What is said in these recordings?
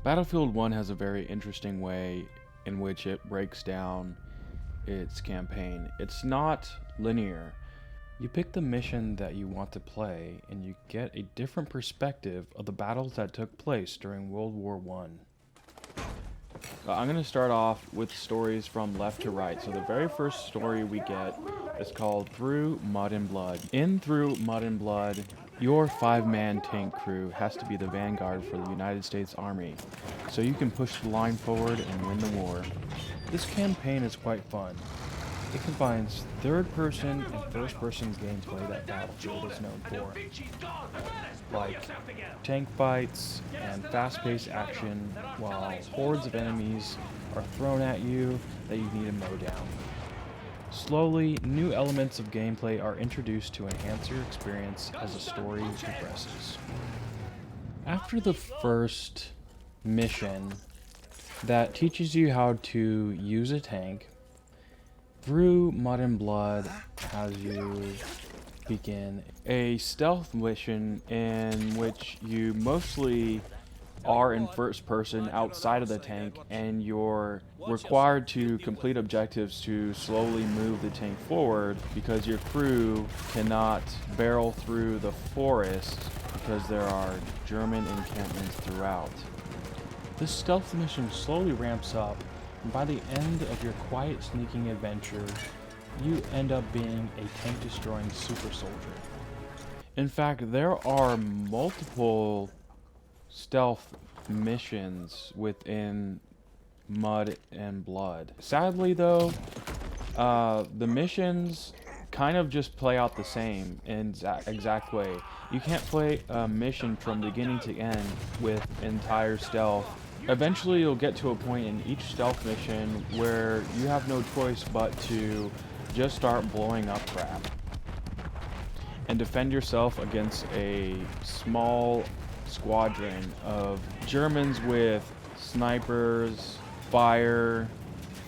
Battlefield 1 has a very interesting way in which it breaks down its campaign. It's not linear. You pick the mission that you want to play, and you get a different perspective of the battles that took place during World War I. I'm going to start off with stories from left to right. So the very first story we get is called Through Mud and Blood. In Through Mud and Blood, your 5-man tank crew has to be the vanguard for the United States Army, so you can push the line forward and win the war. This campaign is quite fun. It combines third-person and first-person gameplay that Battlefield is known for, like tank fights and fast-paced action, while hordes of enemies are thrown at you that you need to mow down. Slowly, new elements of gameplay are introduced to enhance your experience as the story progresses. After the first mission that teaches you how to use a tank, Through Mud and Blood has you begin a stealth mission in which you mostly are in first person outside of the tank, and you're required to complete objectives to slowly move the tank forward because your crew cannot barrel through the forest because there are German encampments throughout. This stealth mission slowly ramps up, and by the end of your quiet sneaking adventure, you end up being a tank destroying super soldier. In fact, there are multiple stealth missions within Mud and Blood. Sadly though, the missions kind of just play out the same in exact way. You can't play a mission from beginning to end with entire stealth. Eventually you'll get to a point in each stealth mission where you have no choice but to just start blowing up crap and defend yourself against a small squadron of Germans with snipers, fire,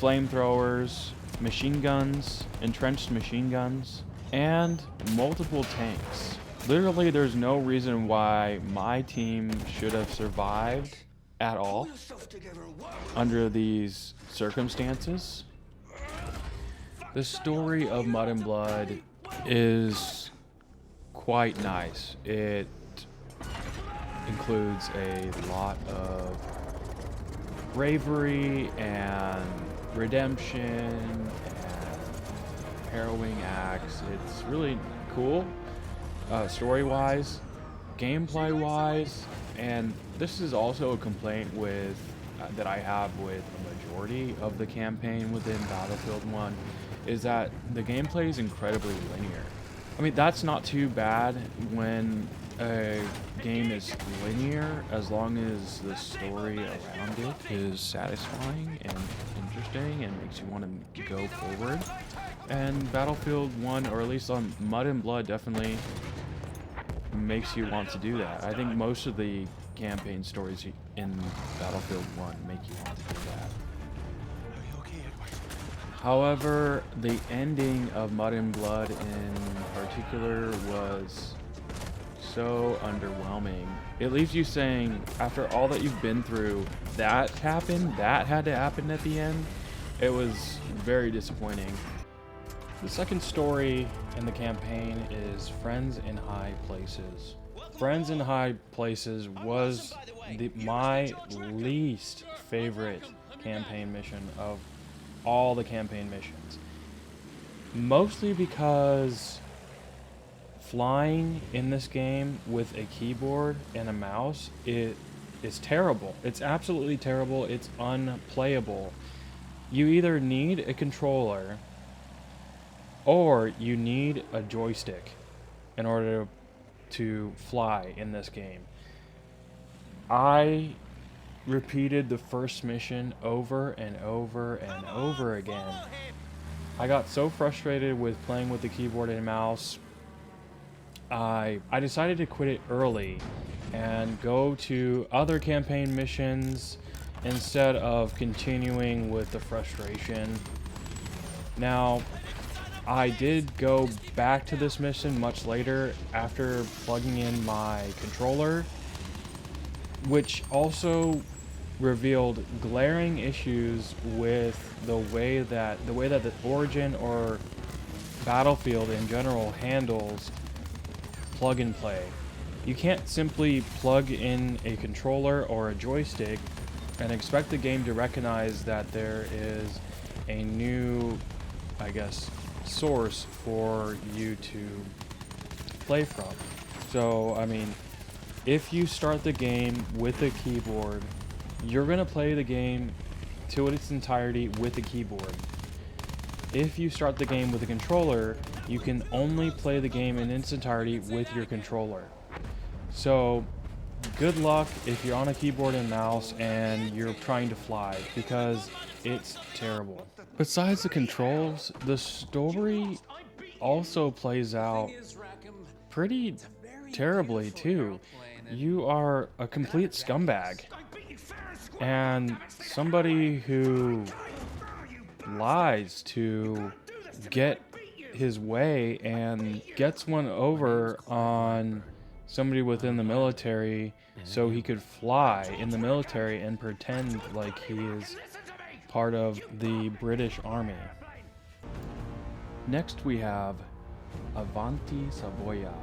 flamethrowers, machine guns, entrenched machine guns, and multiple tanks. Literally, there's no reason why my team should have survived at all under these circumstances. The story of Mud and Blood is quite nice. It includes a lot of bravery and redemption and harrowing acts. It's really cool, story-wise, gameplay-wise, and this is also a complaint that I have with a majority of the campaign within Battlefield 1, is that the gameplay is incredibly linear. I mean, that's not too bad when a game is linear, as long as the story around it is satisfying and interesting and makes you want to go forward. And Battlefield 1, or at least on Mud and Blood, definitely makes you want to do that. I think most of the campaign stories in Battlefield 1 make you want to do that. However, the ending of Mud and Blood in particular was so underwhelming. It leaves you saying, after all that you've been through, that happened, that had to happen at the end. It was very disappointing. The second story in the campaign is Friends in High Places. Friends in High Places was my least favorite campaign mission of all the campaign missions. Mostly because flying in this game with a keyboard and a mouse, it is terrible. It's absolutely terrible. It's unplayable. You either need a controller or you need a joystick in order to fly in this game. I repeated the first mission over and over and over again. I got so frustrated with playing with the keyboard and mouse, I decided to quit it early and go to other campaign missions instead of continuing with the frustration. Now, I did go back to this mission much later after plugging in my controller, which also revealed glaring issues with the way that the Origin or Battlefield in general handles plug and play. You can't simply plug in a controller or a joystick and expect the game to recognize that there is a new, I guess, source for you to play from. So, I mean, if you start the game with a keyboard, you're going to play the game to its entirety with the keyboard. If you start the game with a controller, you can only play the game in its entirety with your controller. So, good luck if you're on a keyboard and mouse and you're trying to fly, because it's terrible. Besides the controls, the story also plays out pretty terribly too. You are a complete scumbag, and somebody who lies to get his way and gets one over on somebody within the military so he could fly in the military and pretend like he is part of the British Army. Next we have Avanti Savoia.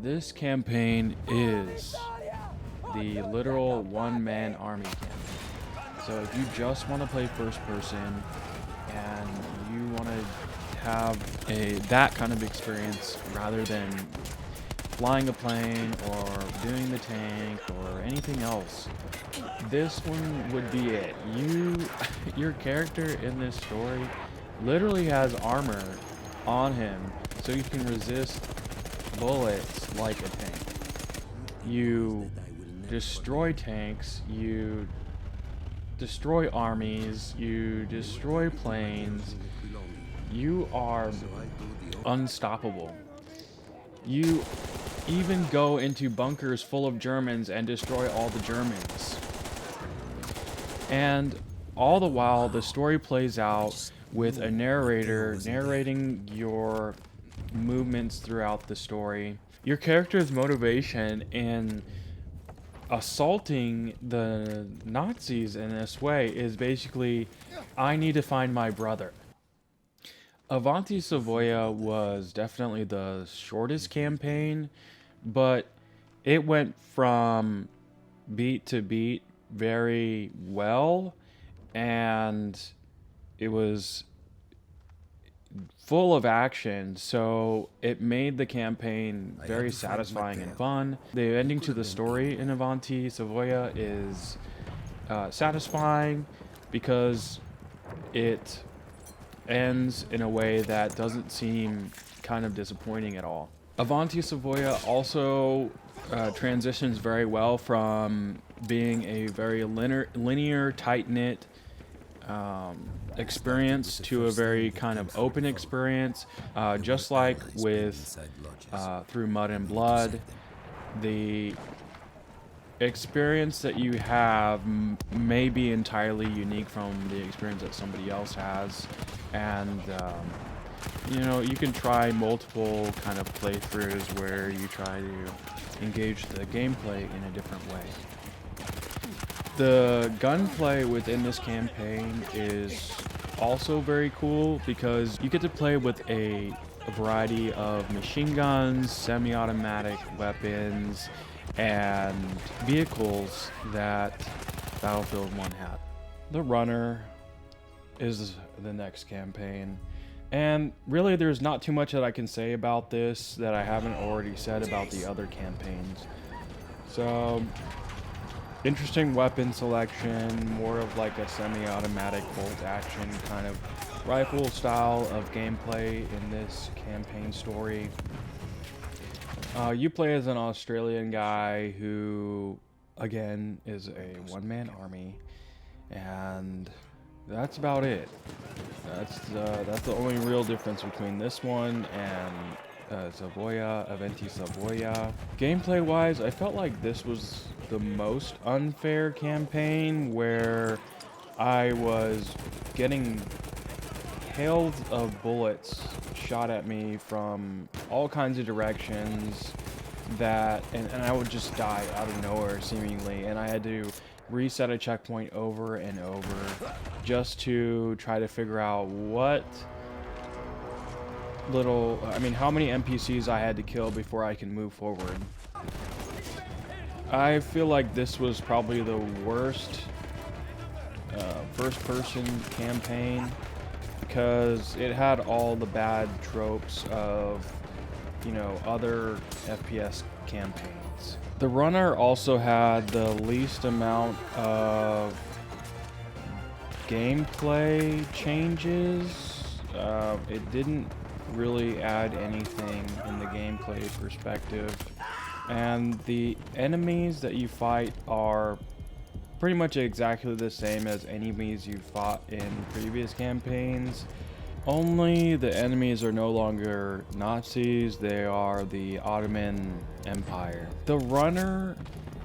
This campaign is the literal one-man army campaign. So if you just want to play first person and you want to have that kind of experience rather than flying a plane or doing the tank or anything else, this one would be it. Your character in this story literally has armor on him so you can resist bullets like a tank. You destroy tanks, you destroy armies, you destroy planes. You are unstoppable. You even go into bunkers full of Germans and destroy all the Germans. And all the while, the story plays out with a narrator narrating your movements throughout the story. Your character's motivation in assaulting the Nazis in this way is basically, I need to find my brother. Avanti Savoia was definitely the shortest campaign, but it went from beat to beat very well, and it was full of action, so it made the campaign very satisfying and fun. The ending to the story in Avanti Savoia is satisfying because it ends in a way that doesn't seem kind of disappointing at all. Avanti Savoia also transitions very well from being a very linear tight-knit experience to a very kind of open experience, just like with Through Mud and Blood. The experience that you have may be entirely unique from the experience that somebody else has, and you know, you can try multiple kind of playthroughs where you try to engage the gameplay in a different way. The gunplay within this campaign is also very cool because you get to play with a variety of machine guns, semi-automatic weapons, and vehicles that Battlefield 1 had. The Runner is the next campaign, and really there's not too much that I can say about this that I haven't already said about the other campaigns. So, interesting weapon selection, more of like a semi-automatic bolt action kind of rifle style of gameplay in this campaign story. You play as an Australian guy who, again, is a one-man army, and that's about it. That's the only real difference between this one and Avanti Savoia. Gameplay-wise, I felt like this was the most unfair campaign, where I was getting hails of bullets shot at me from all kinds of directions, and I would just die out of nowhere seemingly, and I had to reset a checkpoint over and over just to try to figure out what how many NPCs I had to kill before I can move forward. I feel like this was probably the worst first-person campaign because it had all the bad tropes of, other FPS campaigns. The runner also had the least amount of gameplay changes. It didn't really add anything in the gameplay perspective, and the enemies that you fight are pretty much exactly the same as enemies you fought in previous campaigns. Only the enemies are no longer Nazis, they are the Ottoman Empire. The runner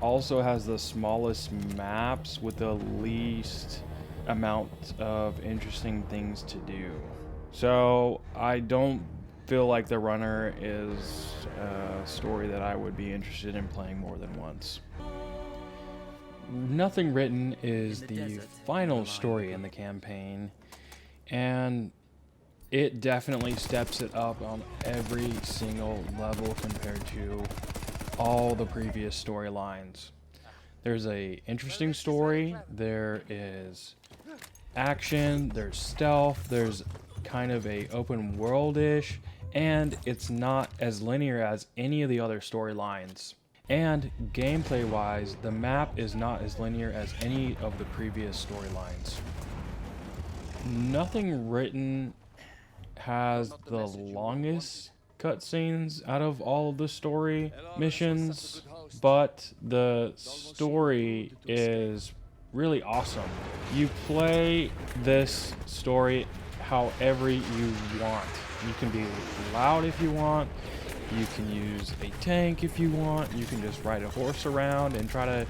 also has the smallest maps with the least amount of interesting things to do. So I don't feel like the runner is a story that I would be interested in playing more than once. Nothing Written is the final story in the campaign, and it definitely steps it up on every single level compared to all the previous storylines. There's a interesting story, there is action, there's stealth, there's kind of a open world-ish, and it's not as linear as any of the other storylines. And gameplay wise, the map is not as linear as any of the previous storylines. Nothing Written has the longest cutscenes out of all of the story missions, but the story is really awesome. You play this story however you want. You can be loud if you want, you can use a tank if you want, you can just ride a horse around and try to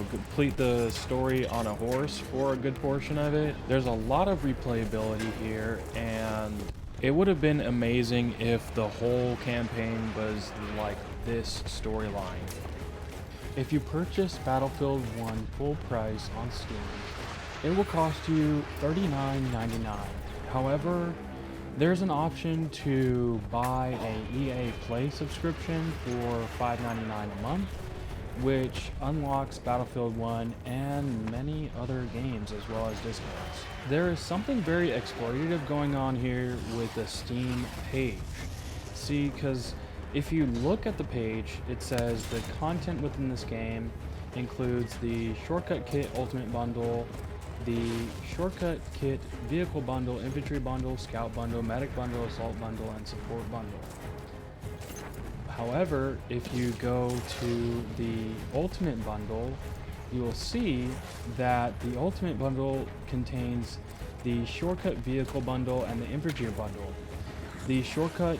complete the story on a horse for a good portion of it. There's a lot of replayability here, and it would have been amazing if the whole campaign was like this storyline. If you purchase Battlefield 1 full price on Steam, it will cost you $39.99. However, there's an option to buy a EA Play subscription for $5.99 a month, which unlocks Battlefield 1 and many other games as well as discounts. There is something very exploitative going on here with the Steam page. See, because if you look at the page, it says the content within this game includes the Shortcut Kit Ultimate Bundle, the Shortcut Kit Vehicle Bundle, Infantry Bundle, Scout Bundle, Medic Bundle, Assault Bundle, and Support Bundle. However, if you go to the Ultimate Bundle, you will see that the Ultimate Bundle contains the Shortcut Vehicle Bundle and the Infantry Bundle. The Shortcut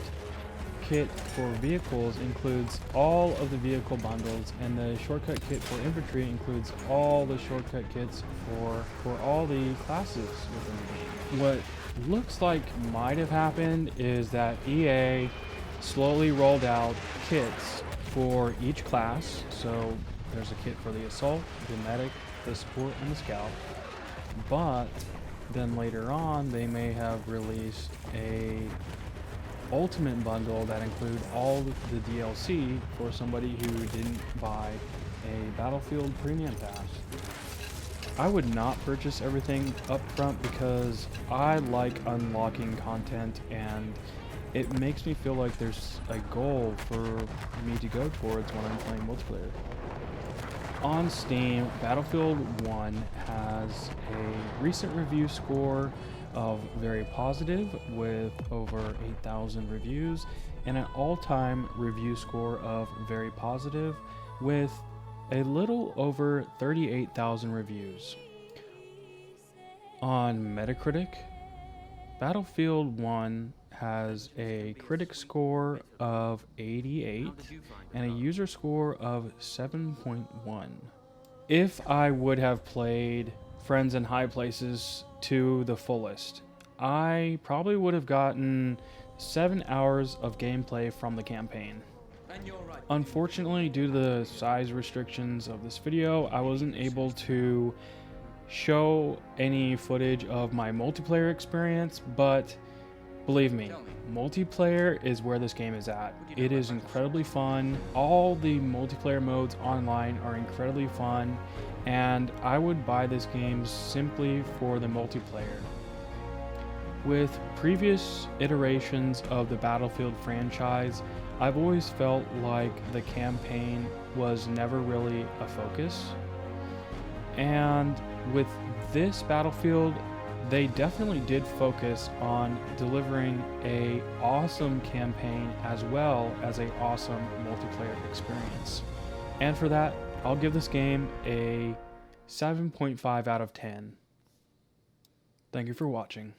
Kit for Vehicles includes all of the vehicle bundles, and the Shortcut Kit for Infantry includes all the shortcut kits for all the classes within the game. What looks like might have happened is that EA slowly rolled out kits for each class. So there's a kit for the Assault, the Medic, the Support, and the Scout. But then later on, they may have released a Ultimate Bundle that include all the DLC for somebody who didn't buy a Battlefield Premium Pass. I would not purchase everything up front because I like unlocking content, and it makes me feel like there's a goal for me to go towards when I'm playing multiplayer. On Steam, Battlefield 1 has a recent review score of very positive with over 8,000 reviews, and an all-time review score of very positive with a little over 38,000 reviews. On Metacritic, Battlefield 1 has a critic score of 88 and a user score of 7.1. If I would have played Friends in High Places to the fullest, I probably would have gotten 7 hours of gameplay from the campaign. Unfortunately, due to the size restrictions of this video, I wasn't able to show any footage of my multiplayer experience, but believe me, multiplayer is where this game is at. It is incredibly fun. All the multiplayer modes online are incredibly fun, and I would buy this game simply for the multiplayer. With previous iterations of the Battlefield franchise, I've always felt like the campaign was never really a focus. And with this Battlefield, they definitely did focus on delivering an awesome campaign as well as an awesome multiplayer experience. And for that, I'll give this game a 7.5 out of 10. Thank you for watching.